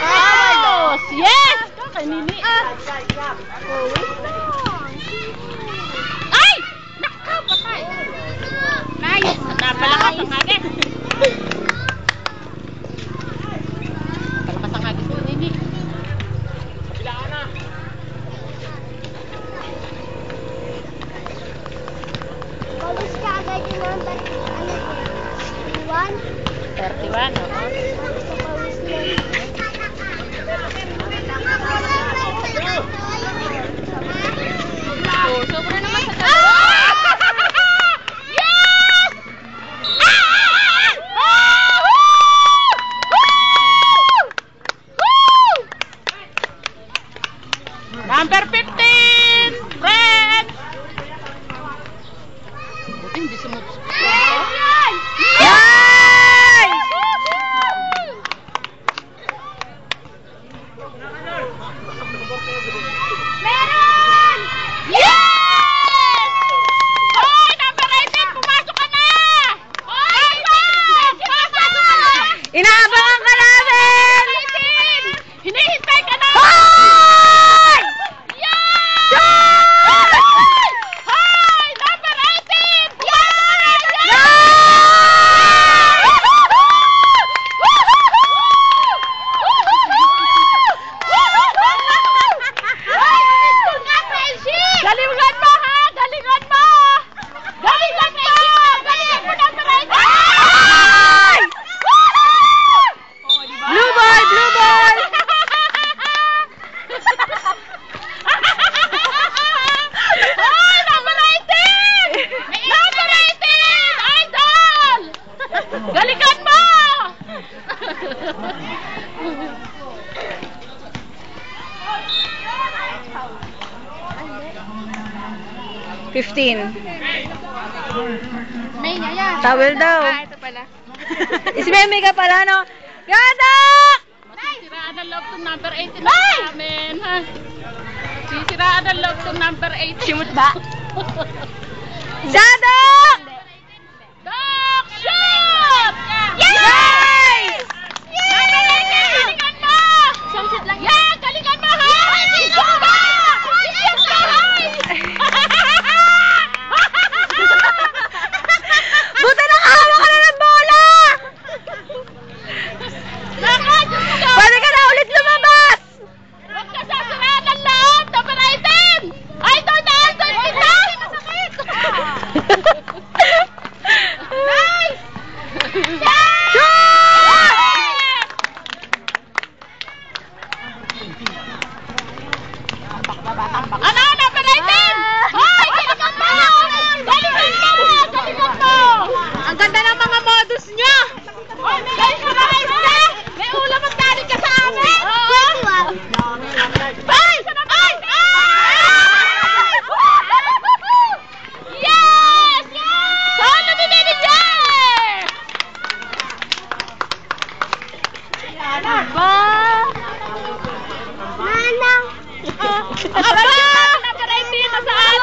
Oh, yes! Kanini. Ay! Nakapatay! Nice! Napalakas ang hagis. Palakas ang hagis ko, Nini. Kapilaan na. Palis ka agad yung number, 31, oo. Oh, sobra naman sa yes! Number 15, friends! Buti hindi sumubos. Meron! Yes! Hoy, number 18, pumasok ka na! Hoy, pumasok ka na! Inaabangan ka namin! 18! Hinihintay ka na! Hoy! Yes! Hoy, number 18! Pumasok ka na! Galingan mo ha! Galingan mo! Galingan mo! Galingan mo number 18! Blue ball! Blue ball! Hoy, number 18! Number 18! Idol! Galingan mo! 15. May niya yan. Towel daw. Ito pala. Ismeme ka pala, no? Gada! Sisiraan ang loob ng number 18 namin. Ha? Sisiraan ang loob ng number 18. Simut ba? Zadok! Dok! Shoot! Yes! Number 18! Galingan mo! Sunset lang. Yeah! Galingan mo! Ha! Shoot ka! Shoot ka! Buta nakahawa ka na ng bola! Pwede ka na ulit lumabas! Huwag ka sasiraan ang loob! Number 18! Idol na idol kita! Nice! Ano? Number 18! Hoy! Galingan mo! Galingan mo! Galingan mo! Ang ganda ng mga modus niya! Hoy! May surprise ka! May ulam ang galing ka sa amin! Oo! Ay! Ay! Yes! Saan na binibigyan? Aba! Manang! Aba! Number 18 na saan?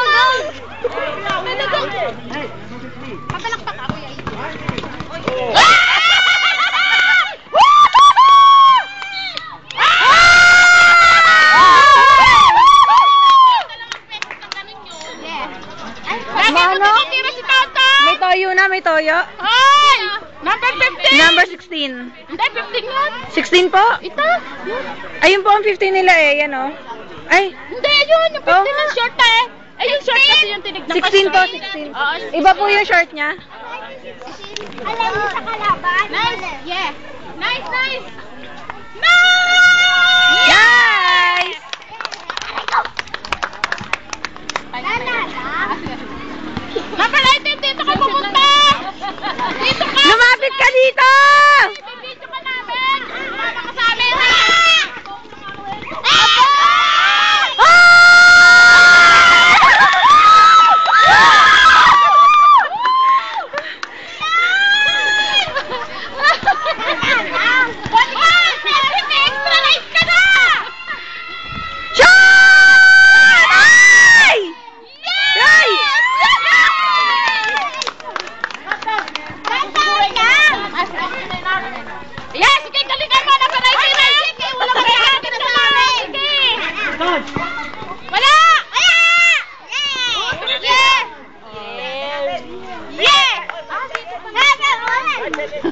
Papalakpak ako yan. Mano? Si Tata! May toyo na, may toyo. Hoy! Number 15! Number 16. Hindi, 15 yun. 16 po? Ito. Ayun po ang 15 nila eh, yan o. Ay, Hindi, yun. Yung 15 Oo ng nga. short eh. Eh, yung short kasi yung tinignan ko. 16 po, straight. 16. Oo, Iba po yung short niya. Alam mo sa kalaban? Nice. Yeah. Nice, nice. Nice! Guys! Number 18, dito ka pumunta! Dito ka! Lumapit ka dito! Dito ka namin! Lumapit ka sa amin, ha? Extra life ka na!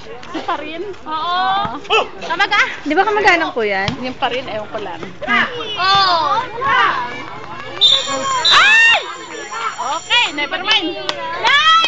Si pa rin? Oo. Kamaga? Di ba kamag-anak po yan? Yung pa rin, ewan ko lang. Oo. Ay! Okay, never mind. Nay!